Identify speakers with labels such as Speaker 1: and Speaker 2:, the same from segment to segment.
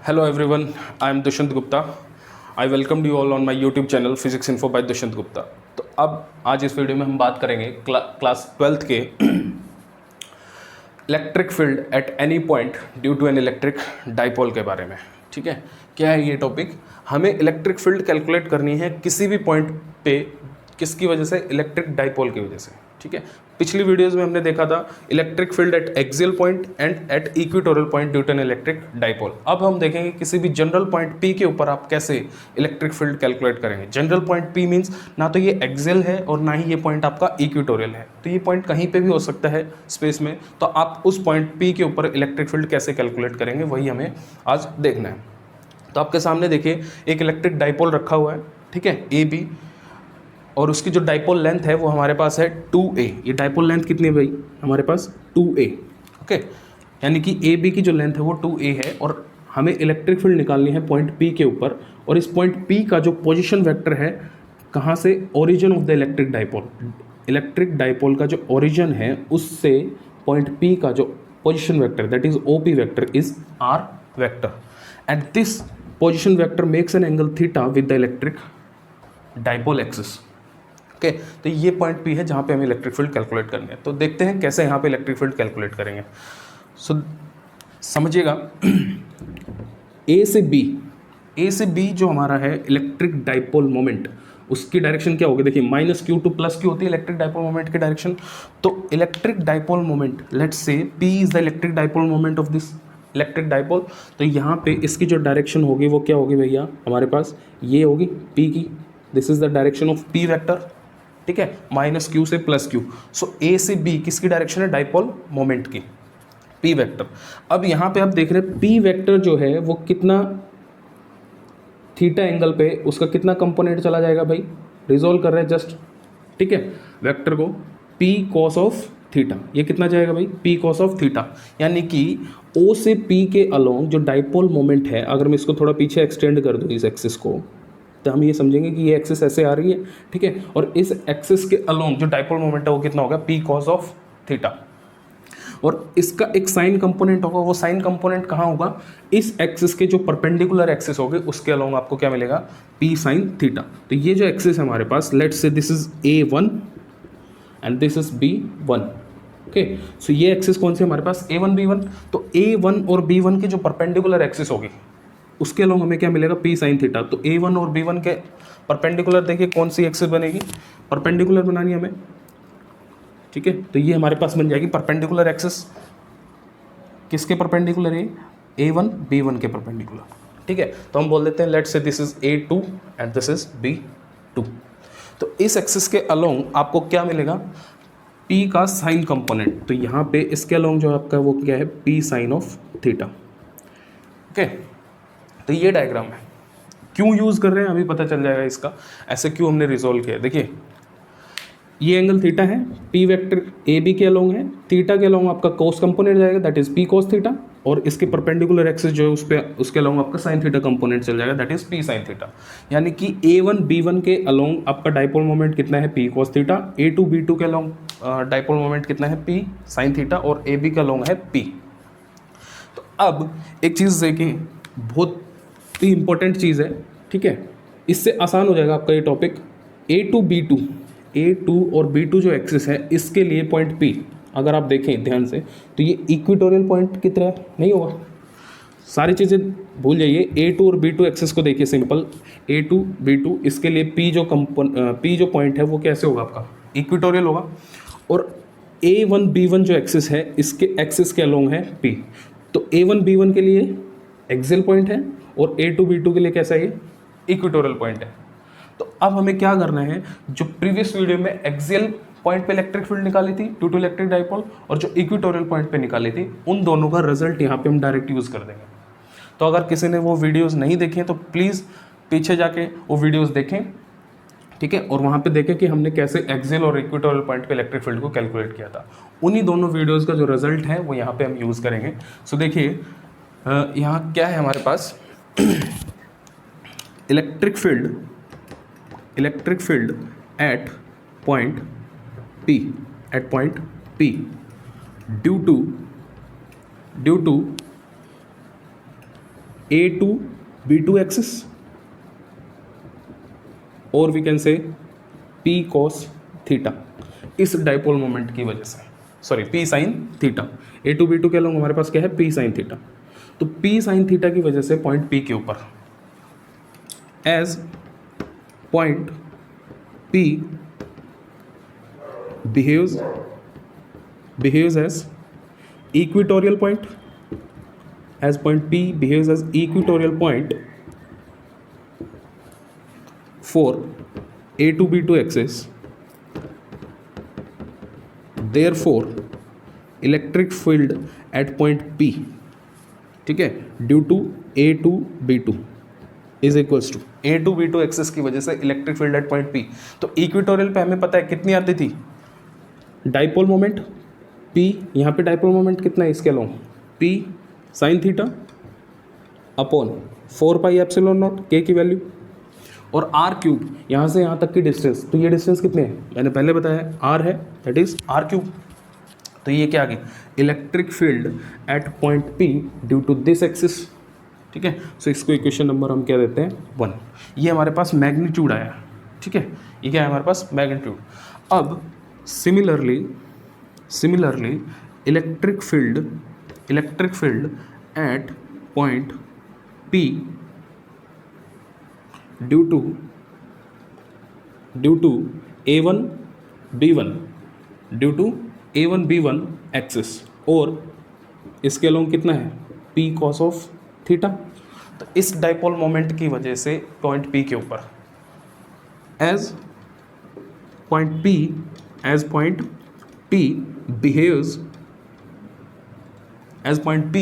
Speaker 1: Hello everyone, I am Dushyant Gupta. I welcomed you all on my YouTube channel Physics Info by Dushyant Gupta. तो अब आज इस video में हम बात करेंगे क्लास 12th के electric field at any point due to an electric dipole के बारे में। ठीक है, क्या है ये टॉपिक? हमें इलेक्ट्रिक फील्ड कैलकुलेट करनी है किसी भी पॉइंट पे, किसकी वजह से? इलेक्ट्रिक डाइपोल की वजह से। ठीक है, पिछली वीडियोस में हमने देखा था electric field at axial point and at equatorial point due to an electric dipole. अब हम देखेंगे किसी भी जनरल पॉइंट पी के ऊपर आप कैसे इलेक्ट्रिक फील्ड कैलकुलेट करेंगे। जनरल पॉइंट पी मीन्स ना तो ये एक्सियल है और ना ही ये पॉइंट आपका इक्वेटोरियल है, तो ये पॉइंट कहीं पे भी हो सकता है स्पेस में। तो आप उस पॉइंट पी के ऊपर इलेक्ट्रिक फील्ड कैसे कैलकुलेट करेंगे, वही हमें आज देखना है। तो आपके सामने देखिए एक इलेक्ट्रिक डाइपोल रखा हुआ है, ठीक है, ए बी, और उसकी जो डाइपोल लेंथ है वो हमारे पास है 2a। ये डाइपोल लेंथ कितनी है भाई? हमारे पास 2a। ओके, यानी कि ए बी की जो लेंथ है वो 2a है और हमें इलेक्ट्रिक फील्ड निकालनी है पॉइंट P के ऊपर। और इस पॉइंट P का जो पोजीशन वेक्टर है, कहाँ से? Origin of the electric dipole. Electric dipole का जो ओरिजिन है उससे पॉइंट P का जो position vector, that is OP vector, is R vector, and this position vector makes an angle theta with the electric dipole axis. Okay, तो ये point P है जहाँ पे हमें इलेक्ट्रिक फील्ड कैलकुलेट करनी है। तो देखते हैं कैसे यहाँ पे इलेक्ट्रिक फील्ड कैलकुलेट करेंगे। सो समझिएगा, ए से बी जो हमारा है इलेक्ट्रिक डाइपोल मोमेंट, उसकी डायरेक्शन क्या होगी? देखिए -q टू +q होती है इलेक्ट्रिक डाइपोल मोमेंट की डायरेक्शन। तो electric dipole moment, let's say P is the electric dipole moment of this electric dipole. तो यहाँ पे इसकी जो डायरेक्शन होगी वो क्या होगी भैया? हमारे पास ये होगी P की, this is the direction of P vector. ठीक है, -q से +q। सो ए से बी किसकी डायरेक्शन है? डाइपोल मोमेंट की, P वेक्टर। अब यहाँ पे आप देख रहे हैं P वेक्टर जो है वो कितना थीटा एंगल पे, उसका कितना कंपोनेंट चला जाएगा भाई? रिजोल्व कर रहे हैं जस्ट, ठीक है, वेक्टर को P cos ऑफ थीटा। ये कितना जाएगा भाई? P cos of theta. यानी कि O से P के अलोंग जो डाइपोल मोमेंट है, अगर मैं इसको थोड़ा पीछे एक्सटेंड कर दूँ इस एक्सिस को, तो हम ये समझेंगे कि ये एक्सिस ऐसे आ रही है, ठीक है, और इस एक्सिस के अलोंग जो डाइपोल मोमेंट है वो कितना होगा? P cos of theta. और इसका एक साइन कंपोनेंट होगा, वो साइन कंपोनेंट कहाँ होगा? इस एक्सिस के जो परपेंडिकुलर एक्सिस होगी उसके अलोंग आपको क्या मिलेगा? P sin theta. तो ये जो एक्सिस है हमारे पास, let's say this is A1 and this is B1। Okay, so ये एक्सिस कौन सी हमारे पास? A1 B1। तो A1 और B1 की जो परपेंडिकुलर एक्सिस होगी उसके अलोंग हमें क्या मिलेगा? P sin theta. तो A1 और B1 के परपेंडिकुलर देखिए कौन सी एक्सिस बनेगी? परपेंडिकुलर बनानी है हमें, ठीक है, तो ये हमारे पास बन जाएगी परपेंडिकुलर एक्सिस। किसके परपेंडिकुलर है? A1 B1 के परपेंडिकुलर। ठीक है, तो हम बोल देते हैं let's say this is A2 and this is B2। तो इस एक्सिस के अलोंग आपको क्या मिलेगा? P का साइन कंपोनेंट। तो यहाँ पे इसके अलोंग जो आपका वो क्या है? P sin of theta. Okay, तो ये डायग्राम है। क्यों यूज़ कर रहे हैं अभी पता चल जाएगा इसका, ऐसे क्यों हमने रिजोल्व किया। देखिए ये एंगल थीटा है, P वेक्टर ए बी के अलोंग है, थीटा के अलोंग आपका कोस कंपोनेंट जाएगा, that is P cos theta, और इसके परपेंडिकुलर एक्सिस जो है उस पर उसके अलोंग आपका साइन थीटा कंपोनेंट चल जाएगा, that is P sin theta. यानी कि A1 B1 के अलोंग आपका डाइपोल मोमेंट कितना है? P cos theta. A2 B2 के अलोंग डाइपोल मोमेंट कितना है? P sin थीटा, और AB के अलोंग है P। तो अब एक चीज़ देखिए, बहुत ही इंपॉर्टेंट चीज़ है, ठीक है, इससे आसान हो जाएगा आपका ये टॉपिक। A2 और B2 जो एक्सिस है इसके लिए पॉइंट P अगर आप देखें ध्यान से, तो ये इक्वेटोरियल पॉइंट की तरह नहीं होगा। सारी चीज़ें भूल जाइए, A2 और B2 एक्सिस को देखिए, सिंपल A2 B2, इसके लिए P जो पॉइंट है वो कैसे होगा? आपका इक्वेटोरियल होगा। और A1 B1 जो एक्सिस है इसके एक्सिस के अलोंग है P। तो A1 B1 के लिए एक्सियल पॉइंट है और A2 B2 के लिए कैसा है? इक्वेटोरियल पॉइंट है। तो अब हमें क्या करना है, जो प्रीवियस वीडियो में एक्सियल पॉइंट पे इलेक्ट्रिक फील्ड निकाली थी ड्यू टू इलेक्ट्रिक डाइपोल, और जो इक्वेटोरियल पॉइंट पे निकाली थी, उन दोनों का रिजल्ट यहाँ पे हम डायरेक्ट यूज़ कर देंगे। तो अगर किसी ने वो वीडियोस नहीं देखे तो प्लीज़ पीछे जाके वो वीडियोस देखें, ठीक है, और वहाँ पे देखें कि हमने कैसे एक्सियल और इक्वेटोरियल पॉइंट पे इलेक्ट्रिक फील्ड को कैलकुलेट किया था। उन्हीं दोनों वीडियोज़ का जो रिजल्ट है वो यहाँ पर हम यूज़ करेंगे। सो देखिए यहाँ क्या है हमारे पास, electric field at point P due to A2B2 axis, और we can say P cos theta, इस डाइपोल मोमेंट की वजह से, sorry P sin theta, A2B2 के लोग हमारे पास क्या है P sin थीटा। तो P sin थीटा की वजह से पॉइंट P के ऊपर as point P behaves as equatorial point, as point P behaves as equatorial point for A2B2 axis, therefore electric field at point P, ठीक है, due to A2B2 is equals to A2B2 axis की वजह से electric field at point P। तो equatorial पे हमें पता है कितनी आती थी डाइपोल मोमेंट P, यहाँ पे डाइपोल मोमेंट कितना है इसके along P sine theta upon 4 pi epsilon not K की वैल्यू, और R क्यूब यहाँ से यहाँ तक की डिस्टेंस, तो ये डिस्टेंस कितने है मैंने पहले बताया R है, दैट इज R क्यूब। तो ये क्या आ गई electric field at point P due to this axis, ठीक है। सो इसको इक्वेशन नंबर हम क्या देते हैं 1। ये हमारे पास मैग्नीट्यूड आया, ठीक है, ये क्या है हमारे पास मैग्नीट्यूड। अब similarly electric field at point P due to A1B1 axis, और इसके अलोंग कितना है P cos ऑफ थीटा। तो इस डाइपोल मोमेंट की वजह से पॉइंट P के ऊपर as point P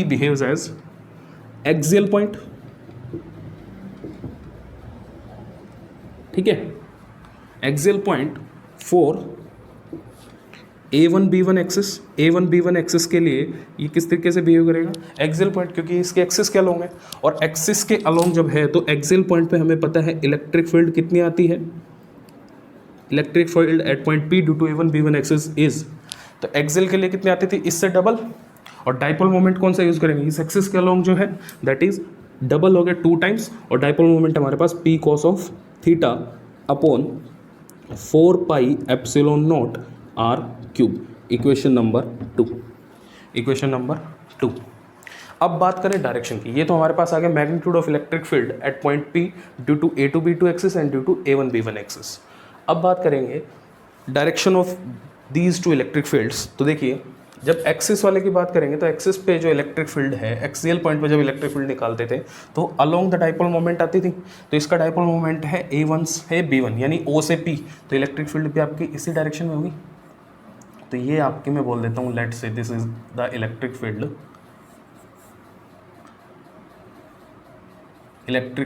Speaker 1: behaves as axial point, ठीक है, axial point for A1B1 axis के लिए ये किस तरीके से बिहेव करेगा एक्सियल पॉइंट, क्योंकि इसके एक्सिस के अलोंग है, और एक्सिस के अलोंग जब है तो एक्सियल पॉइंट पे हमें पता है इलेक्ट्रिक फील्ड कितनी आती है, electric field at point P due to A1B1 axis is, तो एक्सियल के लिए कितनी आती थी इससे डबल, और डाइपोल मोमेंट कौन सा यूज करेंगे इस एक्सिस के अलोंग जो है दैट इज डबल हो गया 2 टाइम्स, और डाइपोल मोमेंट हमारे पास P cos of theta upon 4 pi epsilon not R cube, equation number 2। अब बात करें डायरेक्शन की, ये तो हमारे पास आ गया magnitude of electric field at point P due to A2B2 axis and due to A1B1 axis. अब बात करेंगे direction of these two electric fields. तो देखिए जब एक्सिस वाले की बात करेंगे तो एक्सिस पे जो इलेक्ट्रिक फील्ड है, एक्सियल पॉइंट पे जब इलेक्ट्रिक फील्ड निकालते थे तो अलोंग द डाइपोल मोमेंट आती थी, तो इसका डाइपोल मोमेंट है A1 है B1 यानी O से P, तो इलेक्ट्रिक फील्ड भी आपकी इसी डायरेक्शन में होगी। तो ये आपकी मैं बोल देता हूँ let's say this is the electric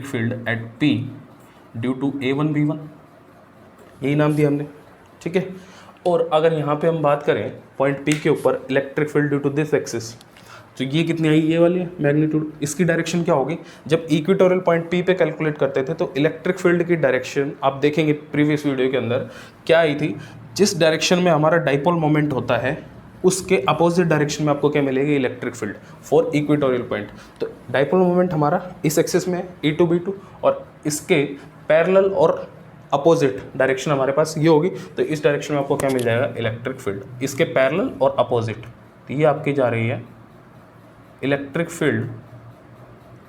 Speaker 1: field at P due to A1B1, यही नाम दिया हमने, ठीक है। और अगर यहाँ पे हम बात करें पॉइंट P के ऊपर electric field due to this axis, तो ये कितनी आई ये वाली है मैग्नीट्यूड, इसकी डायरेक्शन क्या होगी जब इक्वेटोरियल पॉइंट P पे कैलकुलेट करते थे तो इलेक्ट्रिक फील्ड की डायरेक्शन आप देखेंगे प्रीवियस वीडियो के अंदर क्या आई थी, जिस डायरेक्शन में हमारा डाइपोल मोमेंट होता है उसके अपोजिट डायरेक्शन में आपको क्या मिलेगी electric field for equatorial point. तो डाइपोल मोमेंट हमारा इस एक्सिस में A2B2 और इसके पैरेलल और अपोजिट डायरेक्शन हमारे पास ये होगी, तो इस डायरेक्शन में आपको क्या मिल जाएगा इलेक्ट्रिक फील्ड, इसके पैरेलल और अपोजिट। तो ये आपकी जा रही है electric field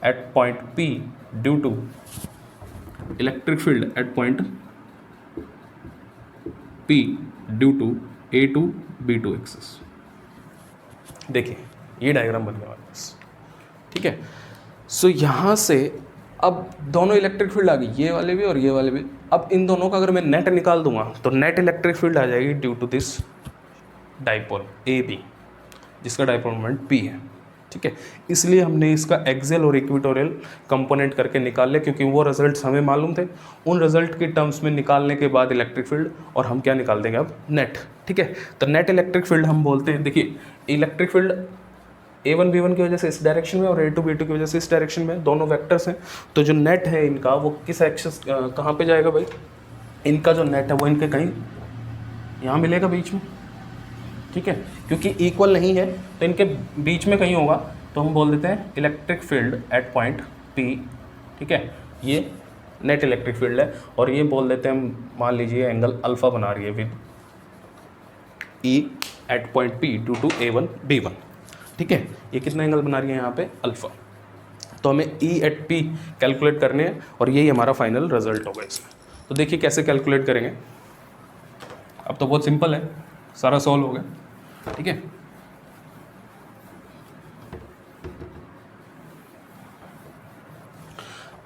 Speaker 1: at point P due to electric field at point P due to A2B2 axis. देखिए ये डायग्राम बन गया हमारे पास, ठीक है। सो यहाँ से अब दोनों इलेक्ट्रिक फील्ड आ गई, ये वाले भी और ये वाले भी। अब इन दोनों का अगर मैं नेट निकाल दूंगा तो नेट इलेक्ट्रिक फील्ड आ जाएगी due to this dipole AB, जिसका डाइपोल मोमेंट P है, ठीक है। इसलिए हमने इसका एक्सियल और इक्वेटोरियल कंपोनेंट करके निकाल लिया, क्योंकि वो रिजल्ट्स हमें मालूम थे। उन रिजल्ट के टर्म्स में निकालने के बाद इलेक्ट्रिक फील्ड और हम क्या निकाल देंगे अब नेट, ठीक है। तो नेट इलेक्ट्रिक फील्ड हम बोलते हैं, देखिए इलेक्ट्रिक फील्ड A1B1 की वजह से इस डायरेक्शन में और A2B2 की वजह से इस डायरेक्शन में, दोनों वेक्टर्स हैं। तो जो नेट है इनका वो किस एक्सिस कहाँ पे जाएगा भाई, इनका जो नेट है वो इनके कहीं यहाँ मिलेगा बीच में, ठीक है। क्योंकि इक्वल नहीं है तो इनके बीच में कहीं होगा, तो हम बोल देते हैं electric field at point P, ठीक है, ये नेट इलेक्ट्रिक फील्ड है, और ये बोल देते हैं, मान लीजिए एंगल अल्फा बना रही है with E at point P due to A1 B1, ठीक है, ये कितना एंगल बना रही है यहाँ पे अल्फा। तो हमें E एट P कैलकुलेट करने हैं, और यही हमारा फाइनल रिजल्ट होगा इसमें। तो देखिए कैसे कैलकुलेट करेंगे। अब तो बहुत सिंपल है, सारा सॉल्व हो गया, ठीक है।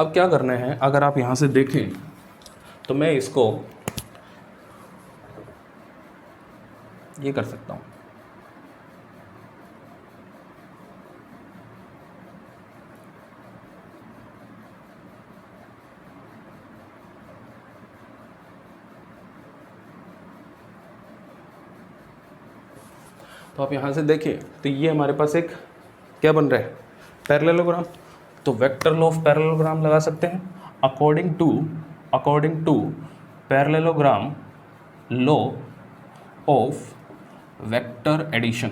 Speaker 1: अब क्या करना है, अगर आप यहाँ से देखें तो मैं इसको ये कर सकता हूँ, तो आप यहाँ से देखिए तो ये हमारे पास एक क्या बन रहा है, पैरेललोग्राम। तो वेक्टर लॉ ऑफ पैरेललोग्राम लगा सकते हैं, according to parallelogram law of vector addition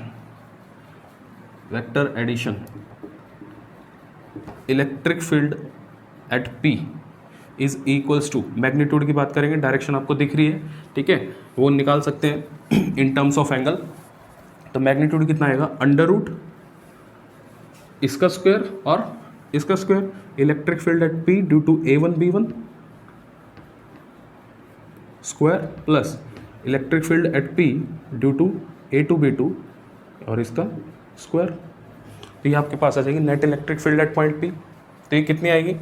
Speaker 1: electric field at P is equals to, magnitude की बात करेंगे, डायरेक्शन आपको दिख रही है, ठीक है, वो निकाल सकते हैं इन टर्म्स ऑफ एंगल। तो मैग्नीट्यूड कितना आएगा, अंडर रूट इसका स्क्वायर और इसका square, electric field at P due to A1 B1 square plus electric field at P due to A2 B2 और इसका स्क्वायर। तो ये आपके पास आ जाएगी net electric field at point P। तो ये कितनी आएगी,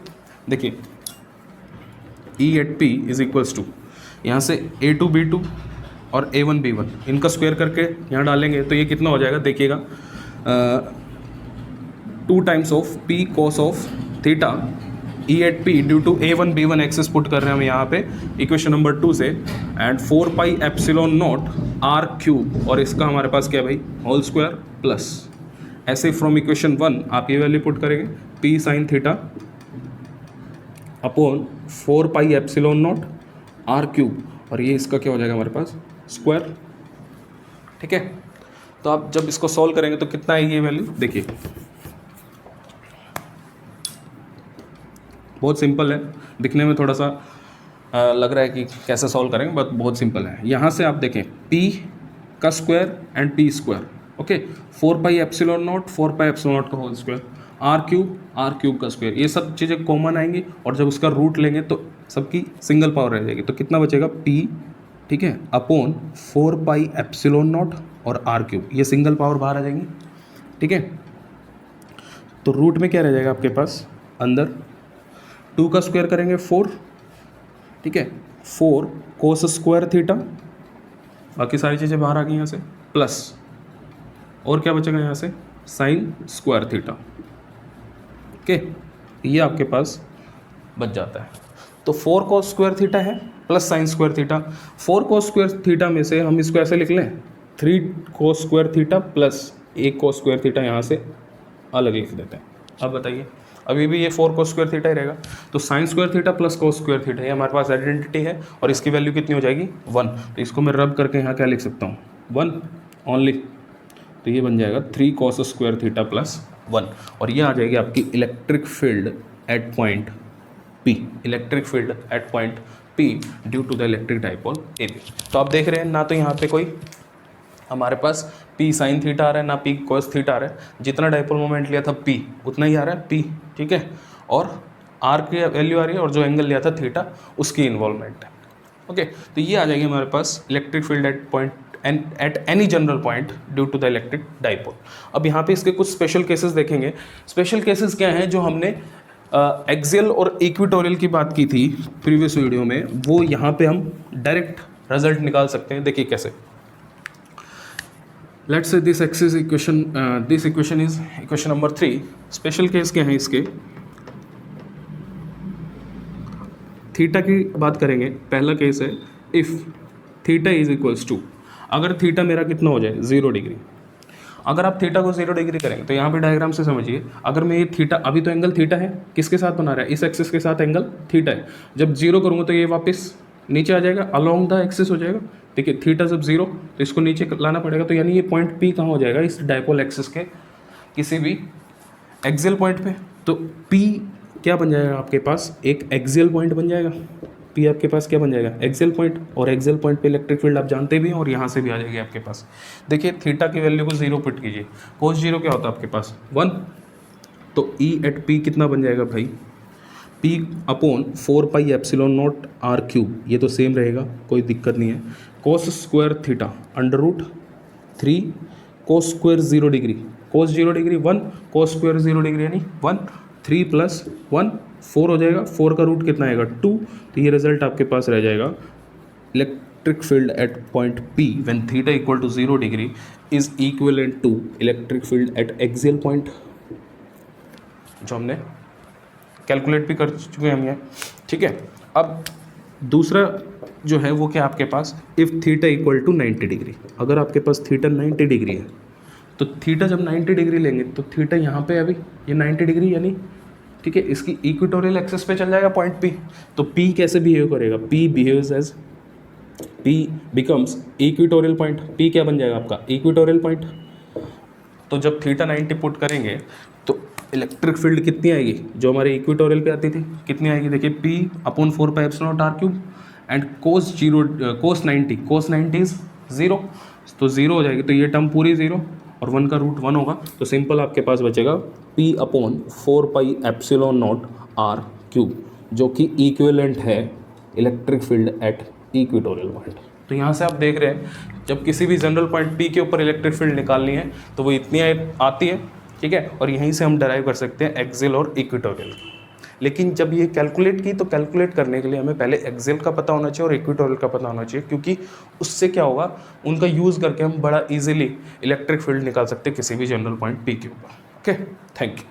Speaker 1: देखिए E at P is equals to, यहाँ से A2 B2 और A1 B1 इनका स्क्वायर करके यहाँ डालेंगे तो ये कितना हो जाएगा, देखिएगा 2 times of P cos of theta E at P due to A1 B1 axis put कर रहे हैं हम यहाँ पे इक्वेशन नंबर 2 से, and 4 pi epsilon not R cube, और इसका हमारे पास क्या है भाई, होल स्क्वायर प्लस, ऐसे फ्रॉम इक्वेशन 1 आप ये वैल्यू पुट करेंगे P sine theta upon 4 pi epsilon not R cube, और ये इसका क्या हो जाएगा हमारे पास स्क्वायर, ठीक है। तो आप जब इसको सॉल्व करेंगे तो कितना आएगी ये वैल्यू, देखिए बहुत सिंपल है, दिखने में थोड़ा सा लग रहा है कि कैसे सॉल्व करेंगे, बट बहुत सिंपल है। यहाँ से आप देखें P का square and P square, okay, 4 pi epsilon not का होल स्क्वायर, आर क्यूब का स्क्वायर, ये सब चीज़ें कॉमन आएंगी, और जब उसका रूट लेंगे तो सबकी सिंगल पावर रह जाएगी। तो कितना बचेगा P, ठीक है, अपॉन 4 पाई एप्सिलॉन नॉट और आर क्यूब, ये सिंगल पावर बाहर आ जाएंगी, ठीक है। तो रूट में क्या रह जाएगा आपके पास, अंदर 2 का स्क्वायर करेंगे 4, ठीक है, 4 कोस स्क्वायर थीटा, बाकी सारी चीज़ें बाहर आ गई यहाँ से, प्लस और क्या बचेगा यहाँ से, साइन स्क्वायर थीटा, ओके, ये आपके पास बच जाता है। तो 4 कोस स्क्वायर थीटा है प्लस साइन स्क्वायर थीटा, 4 कोस स्क्वायर थीटा में से हम इसको ऐसे लिख लें 3 cos square theta plus 1 cos square theta, यहाँ से अलग लिख देते हैं। अब बताइए, अभी भी ये 4 कोस स्क्वायर थीटा ही रहेगा, तो sine square theta plus cos square theta, ये हमारे पास आइडेंटिटी है, और इसकी वैल्यू कितनी हो जाएगी 1। तो इसको मैं रब करके यहाँ क्या लिख सकता हूँ, 1 ओनली, तो ये बन जाएगा 3 कोस स्क्वायर थीटा प्लस 1, और ये आ जाएगी आपकी electric field at point P, electric field at point P due to the electric dipole AB। तो आप देख रहे हैं ना, तो यहाँ पे कोई हमारे पास P साइन थीटा आ रहा है, ना P कोस थीटा आ रहा है, जितना डाइपोल मोमेंट लिया था P उतना ही आ रहा है P, ठीक है, और R की वैल्यू आ रही है, और जो एंगल लिया था थीटा उसकी इन्वॉल्वमेंट है, ओके। तो ये आ जाएगी हमारे पास electric field at point at any general point due to the electric dipole. अब यहाँ पे इसके कुछ स्पेशल केसेस देखेंगे। स्पेशल केसेस क्या हैं, जो हमने एक्सियल और इक्वेटोरियल की बात की थी प्रीवियस वीडियो में, वो यहाँ पे हम डायरेक्ट रिजल्ट निकाल सकते हैं। देखिए कैसे, let's say this axis equation, this equation is equation number 3। Special case क्या है इसके, थीटा की बात करेंगे। पहला केस है if theta is equals to, अगर थीटा मेरा कितना हो जाए 0 डिग्री। अगर आप थीटा को 0 डिग्री करेंगे तो यहाँ पे डायग्राम से समझिए, अगर मैं ये थीटा, अभी तो एंगल थीटा है, किसके साथ बना रहा है, इस एक्सिस के साथ एंगल थीटा है। जब 0 करूँगा तो ये वापस नीचे आ जाएगा, अलोंग द एक्सिस हो जाएगा, ठीक है। थीटा जब 0 तो इसको नीचे लाना पड़ेगा, तो यानी ये पॉइंट P कहाँ हो जाएगा, इस डाइपोल एक्सिस के किसी भी एक्सियल पॉइंट पे। तो P क्या बन जाएगा आपके पास, एक एक्सियल पॉइंट बन जाएगा। पी आपके पास क्या बन जाएगा, एक्सियल पॉइंट, और एक्सियल पॉइंट पे इलेक्ट्रिक फील्ड आप जानते भी हैं और यहाँ से भी आ जाएगी आपके पास। देखिए थीटा की वैल्यू को 0 पुट कीजिए, कोस 0 क्या होता है आपके पास 1, तो ई एट पी कितना बन जाएगा भाई, P upon 4 pi epsilon naught r cube, ये तो सेम रहेगा, कोई दिक्कत नहीं है। Cos square theta under root 3 cos square 0 degree, cos 0 degree 1, cos square 0 degree यानी 1, 3 प्लस 1 4 हो जाएगा, 4 का रूट कितना आएगा 2, तो ये रिजल्ट आपके पास रह जाएगा। Electric field at point P when theta equal to 0 degree is equivalent to electric field at axial point, जो हमने कैलकुलेट भी कर चुके हैं हम ये, ठीक है। अब दूसरा जो है वो क्या आपके पास, if theta equal to 90 degree, अगर आपके पास थीटा 90 डिग्री है तो थीटा जब 90 डिग्री लेंगे तो थीटा यहाँ पे अभी ये 90 डिग्री यानी, ठीक है, इसकी इक्वेटोरियल एक्सिस पे चल जाएगा पॉइंट P, तो P कैसे बिहेव करेगा, P behaves as, P becomes equatorial point, P क्या बन जाएगा आपका इक्वेटोरियल पॉइंट। तो जब थीटा 90 पुट करेंगे तो इलेक्ट्रिक फील्ड कितनी आएगी, जो हमारे इक्वेटोरियल पे आती थी कितनी आएगी, देखिए P upon 4 pi epsilon naught r cube and cos 90 is 0, तो 0 हो जाएगी, तो ये टर्म पूरी 0 और 1 का रूट 1 होगा, तो सिंपल आपके पास बचेगा P upon 4 pi epsilon naught r cube, जो कि इक्विवेलेंट है electric field at equatorial point. तो यहाँ से आप देख रहे हैं जब किसी भी जनरल पॉइंट P के ऊपर इलेक्ट्रिक फील्ड निकालनी है तो वो इतनी आती है, ठीक है, और यहीं से हम डराइव कर सकते हैं एक्सियल और इक्वेटोरियल। लेकिन जब ये कैलकुलेट की तो कैलकुलेट करने के लिए हमें पहले एक्सियल का पता होना चाहिए और इक्वेटोरियल का पता होना चाहिए, क्योंकि उससे क्या होगा, उनका यूज़ करके हम बड़ा इजीली इलेक्ट्रिक फील्ड निकाल सकते हैं किसी भी जनरल पॉइंट P के ऊपर। Okay, thank you.